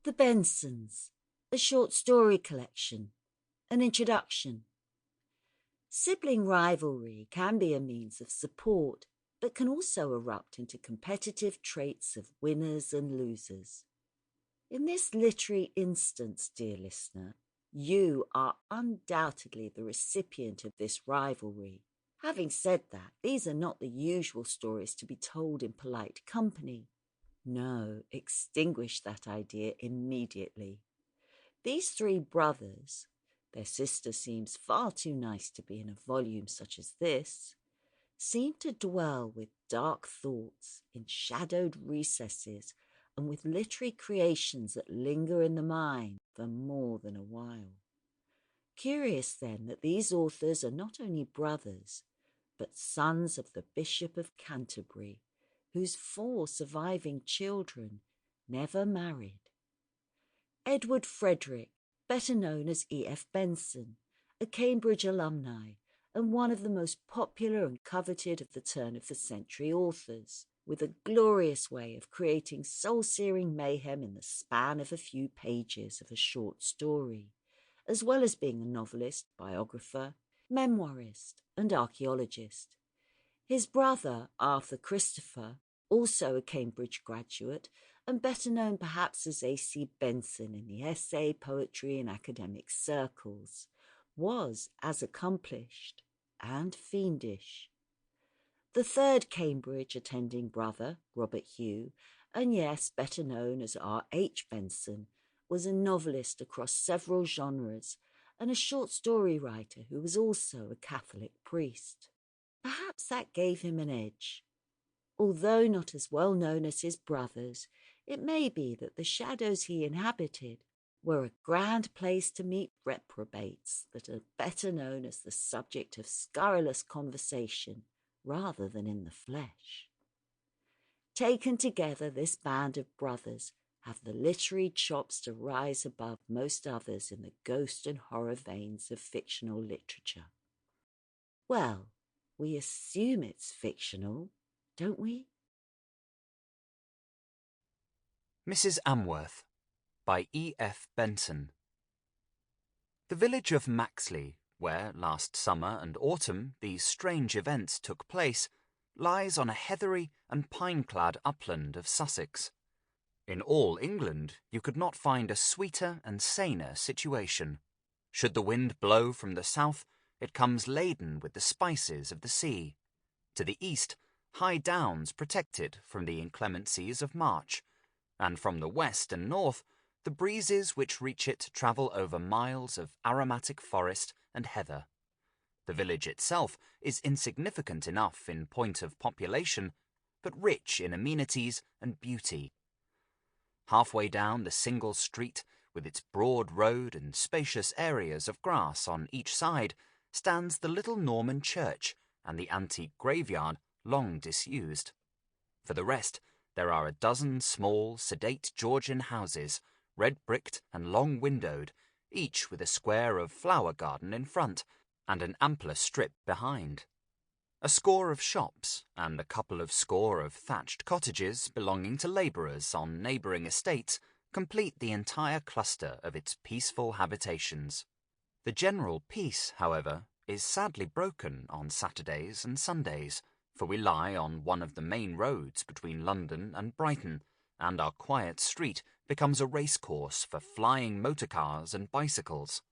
The Bensons, a short story collection, an introduction. Sibling rivalry can be a means of support, but can also erupt into competitive traits of winners and losers. In this literary instance, dear listener, you are undoubtedly the recipient of this rivalry. Having said that, these are not the usual stories to be told in polite company. No, extinguish that idea immediately. These three brothers, their sister seems far too nice to be in a volume such as this, seem to dwell with dark thoughts in shadowed recesses and with literary creations that linger in the mind for more than a while. Curious then that these authors are not only brothers, but sons of the Bishop of Canterbury, whose 4 surviving children never married. Edward Frederic, better known as E F Benson, a Cambridge alumni and one of the most popular and coveted of the turn-of-the-century authors, with a glorious way of creating soul-searing mayhem in the span of a few pages of a short story, as well as being a novelist, biographer, memoirist and archaeologist. His brother, Arthur Christopher, also a Cambridge graduate and better known perhaps as A C Benson in the essay, poetry and academic circles, was as accomplished and fiendish. The third Cambridge attending brother, Robert Hugh, and yes, better known as R H Benson, was a novelist across several genres and a short story writer who was also a Catholic priest. Perhaps that gave him an edge. Although not as well known as his brothers, it may be that the shadows he inhabited were a grand place to meet reprobates that are better known as the subject of scurrilous conversation rather than in the flesh. Taken together, this band of brothers have the literary chops to rise above most others in the ghost and horror veins of fictional literature. Well, we assume it's fictional, don't we? Mrs. Amworth by E. F. Benson. The village of Maxley, where last summer and autumn these strange events took place, lies on a heathery and pine-clad upland of Sussex. In all England you could not find a sweeter and saner situation. Should the wind blow from the south, it comes laden with the spices of the sea. To the east, high downs protected from the inclemencies of March, and from the west and north, the breezes which reach it travel over miles of aromatic forest and heather. The village itself is insignificant enough in point of population, but rich in amenities and beauty. Halfway down the single street, with its broad road and spacious areas of grass on each side, stands the little Norman church and the antique graveyard, long disused. For the rest, there are a dozen small, sedate Georgian houses, red-bricked and long-windowed, each with a square of flower garden in front and an ampler strip behind. A score of shops and a couple of score of thatched cottages belonging to labourers on neighbouring estates complete the entire cluster of its peaceful habitations. The general peace, however, is sadly broken on Saturdays and Sundays, for we lie on one of the main roads between London and Brighton, and our quiet street becomes a racecourse for flying motor cars and bicycles.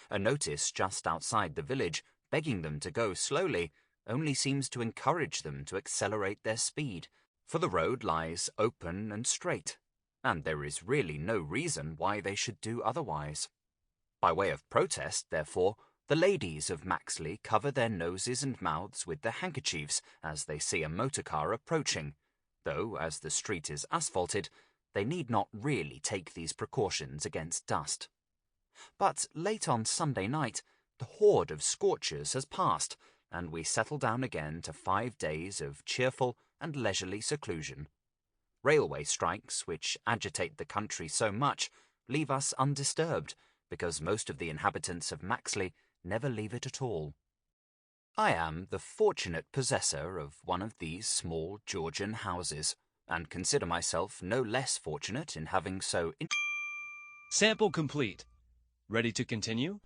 A notice just outside the village begging them to go slowly only seems to encourage them to accelerate their speed, for the road lies open and straight, and there is really no reason why they should do otherwise. By way of protest, therefore, the ladies of Maxley cover their noses and mouths with their handkerchiefs as they see a motor car approaching, though, as the street is asphalted, they need not really take these precautions against dust. But late on Sunday night, the horde of scorchers has passed, and we settle down again to 5 days of cheerful and leisurely seclusion. Railway strikes, which agitate the country so much, leave us undisturbed, because most of the inhabitants of Maxley never leave it at all. I am the fortunate possessor of one of these small Georgian houses, and consider myself no less fortunate in having so Sample complete. Ready to continue?